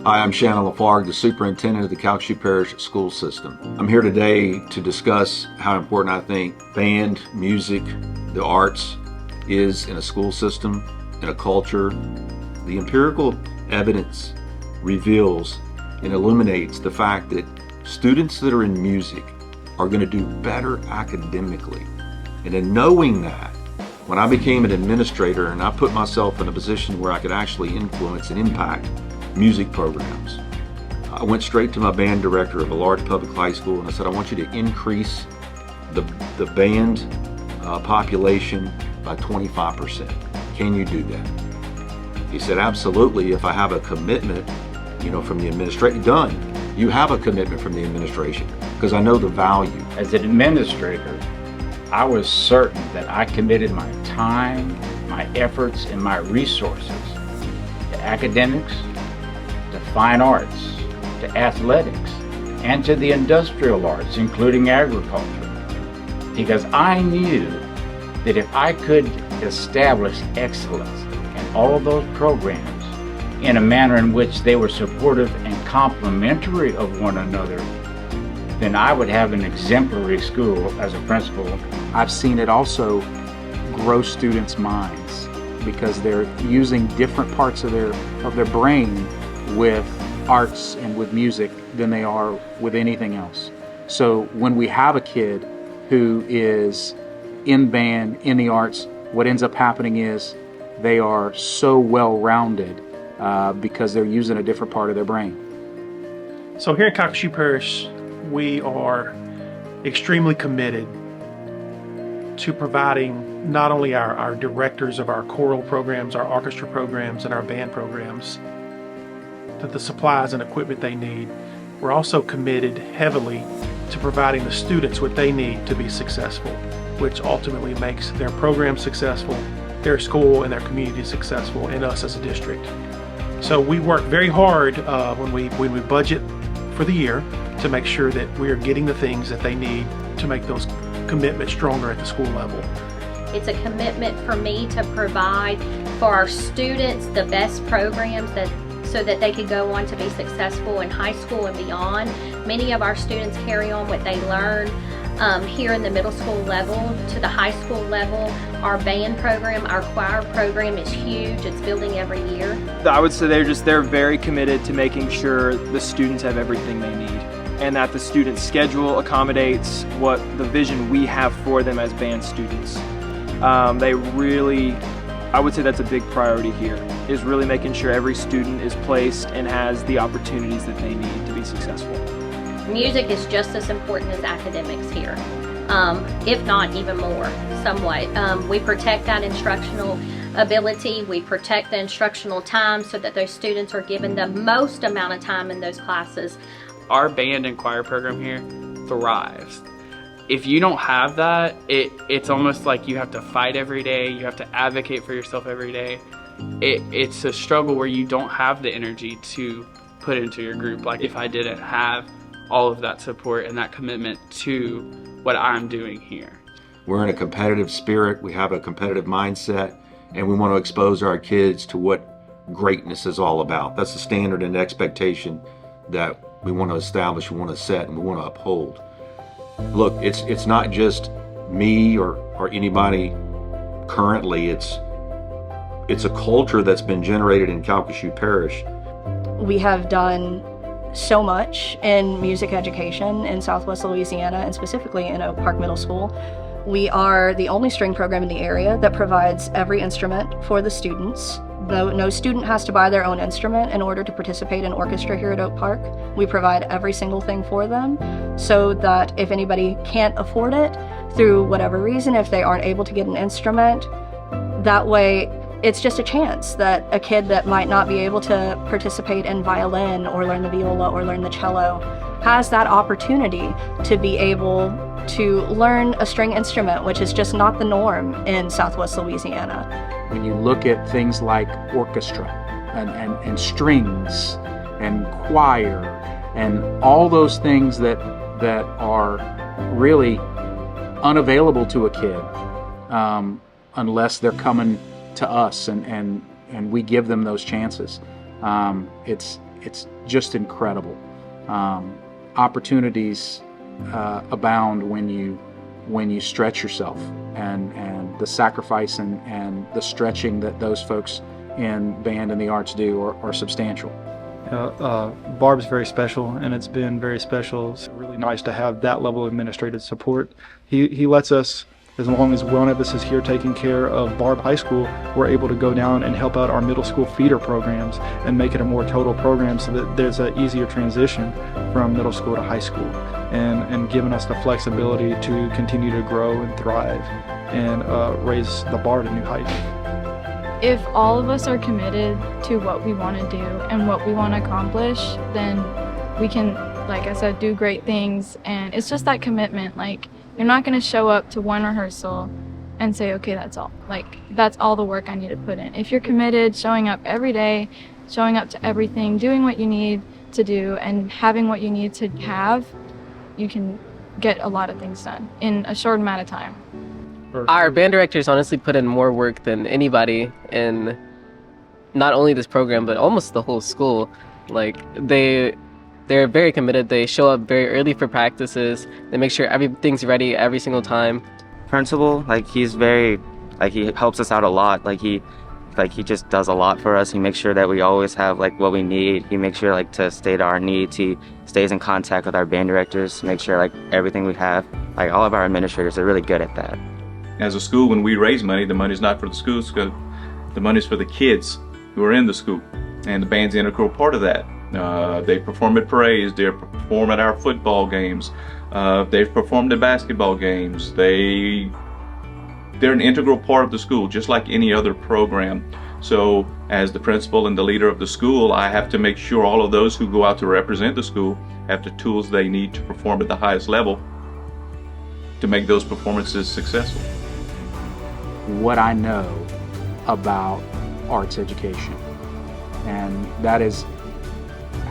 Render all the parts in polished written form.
Hi, I'm Shannon Lafargue, the superintendent of the Calcasieu Parish School System. I'm here today to discuss how important I think band, music, the arts is in a school system, in a culture. The empirical evidence reveals and illuminates the fact that students that are in music are going to do better academically. And in knowing that, when I became an administrator and I put myself in a position where I could actually influence and impact music programs, I went straight to my band director of a large public high school and I said, I want you to increase the band population by 25%. Can you do that? He said, absolutely, if I have a commitment, from the administration. Done. You have a commitment from the administration because I know the value. As an administrator, I was certain that I committed my time, my efforts, and my resources to academics, to fine arts, to athletics, and to the industrial arts, including agriculture. Because I knew that if I could establish excellence in all of those programs in a manner in which they were supportive and complementary of one another, then I would have an exemplary school as a principal. I've seen it also grow students' minds because they're using different parts of their brain with arts and with music than they are with anything else. So when we have a kid who is in band, in the arts, what ends up happening is they are so well-rounded because they're using a different part of their brain. So here in Calcasieu Parish, we are extremely committed to providing not only our directors of our choral programs, our orchestra programs, and our band programs the supplies and equipment they need. We're also committed heavily to providing the students what they need to be successful, which ultimately makes their program successful, their school and their community successful, and us as a district. So we work very hard when we budget for the year to make sure that we are getting the things that they need to make those commitments stronger at the school level. It's a commitment for me to provide for our students the best programs so that they could go on to be successful in high school and beyond. Many of our students carry on what they learn here in the middle school level to the high school level. Our band program, our choir program is huge. It's building every year. I would say they're very committed to making sure the students have everything they need and that the student schedule accommodates what the vision we have for them as band students. I would say that's a big priority here, is really making sure every student is placed and has the opportunities that they need to be successful. Music is just as important as academics here, if not even more, somewhat. We protect that instructional ability, we protect the instructional time so that those students are given the most amount of time in those classes. Our band and choir program here thrives. If you don't have that, it's almost like you have to fight every day, you have to advocate for yourself every day. It's a struggle where you don't have the energy to put into your group. Like if I didn't have all of that support and that commitment to what I'm doing here. We're in a competitive spirit, we have a competitive mindset, and we want to expose our kids to what greatness is all about. That's the standard and expectation that we want to establish, we want to set, and we want to uphold. Look, it's not just me or anybody currently, it's a culture that's been generated in Calcasieu Parish. We have done so much in music education in Southwest Louisiana and specifically in Oak Park Middle School. We are the only string program in the area that provides every instrument for the students. No student has to buy their own instrument in order to participate in orchestra here at Oak Park. We provide every single thing for them so that if anybody can't afford it through whatever reason, if they aren't able to get an instrument, that way it's just a chance that a kid that might not be able to participate in violin or learn the viola or learn the cello has that opportunity to be able to learn a string instrument, which is just not the norm in Southwest Louisiana. When you look at things like orchestra and strings and choir and all those things that are really unavailable to a kid unless they're coming to us and we give them those chances. It's it's just incredible. Opportunities abound when you stretch yourself, and the sacrifice and the stretching that those folks in band and the arts do are substantial. Barb's very special, and it's been very special. It's really nice to have that level of administrative support. He lets us, as long as one of us is here taking care of Barb High School, we're able to go down and help out our middle school feeder programs and make it a more total program so that there's an easier transition from middle school to high school, and giving us the flexibility to continue to grow and thrive and raise the bar to new heights. If all of us are committed to what we want to do and what we want to accomplish, then we can, like I said, do great things. And it's just that commitment. Like, you're not going to show up to one rehearsal and say, okay, that's all. Like, that's all the work I need to put in. If you're committed, showing up every day, showing up to everything, doing what you need to do, and having what you need to have, you can get a lot of things done in a short amount of time. Our band directors honestly put in more work than anybody in not only this program, but almost the whole school. Like, they're very committed. They show up very early for practices. They make sure everything's ready every single time. Principal, he's very, he helps us out a lot. He just does a lot for us. He makes sure that we always have what we need. He makes sure to state our needs. He stays in contact with our band directors, make sure everything we have, all of our administrators are really good at that. As a school, when we raise money, the money's not for the schools, the money's for the kids who are in the school, and the band's an integral part of that. They perform at parades, they perform at our football games, they've performed at basketball games. They're an integral part of the school, just like any other program. So as the principal and the leader of the school, I have to make sure all of those who go out to represent the school have the tools they need to perform at the highest level to make those performances successful. What I know about arts education, and that is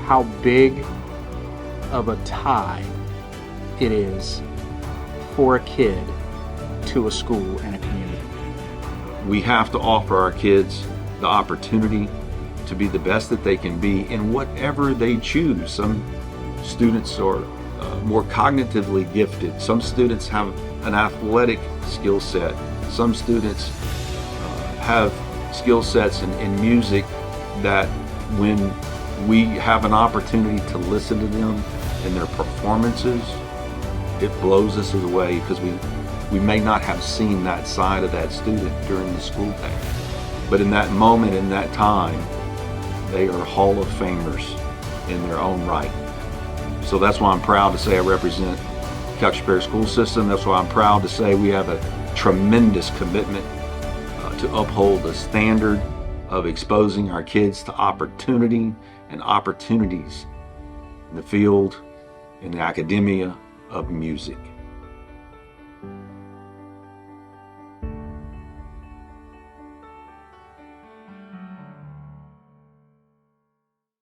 how big of a tie it is for a kid to a school and a community. We have to offer our kids the opportunity to be the best that they can be in whatever they choose. Some students are more cognitively gifted. Some students have an athletic skill set. Some students have skill sets in music that when we have an opportunity to listen to them and their performances, it blows us away because we may not have seen that side of that student during the school day. But in that moment, in that time, they are Hall of Famers in their own right. So that's why I'm proud to say I represent Calcasieu Parish School System. That's why I'm proud to say we have a tremendous commitment to uphold the standard of exposing our kids to opportunity and opportunities in the field, in the academia of music.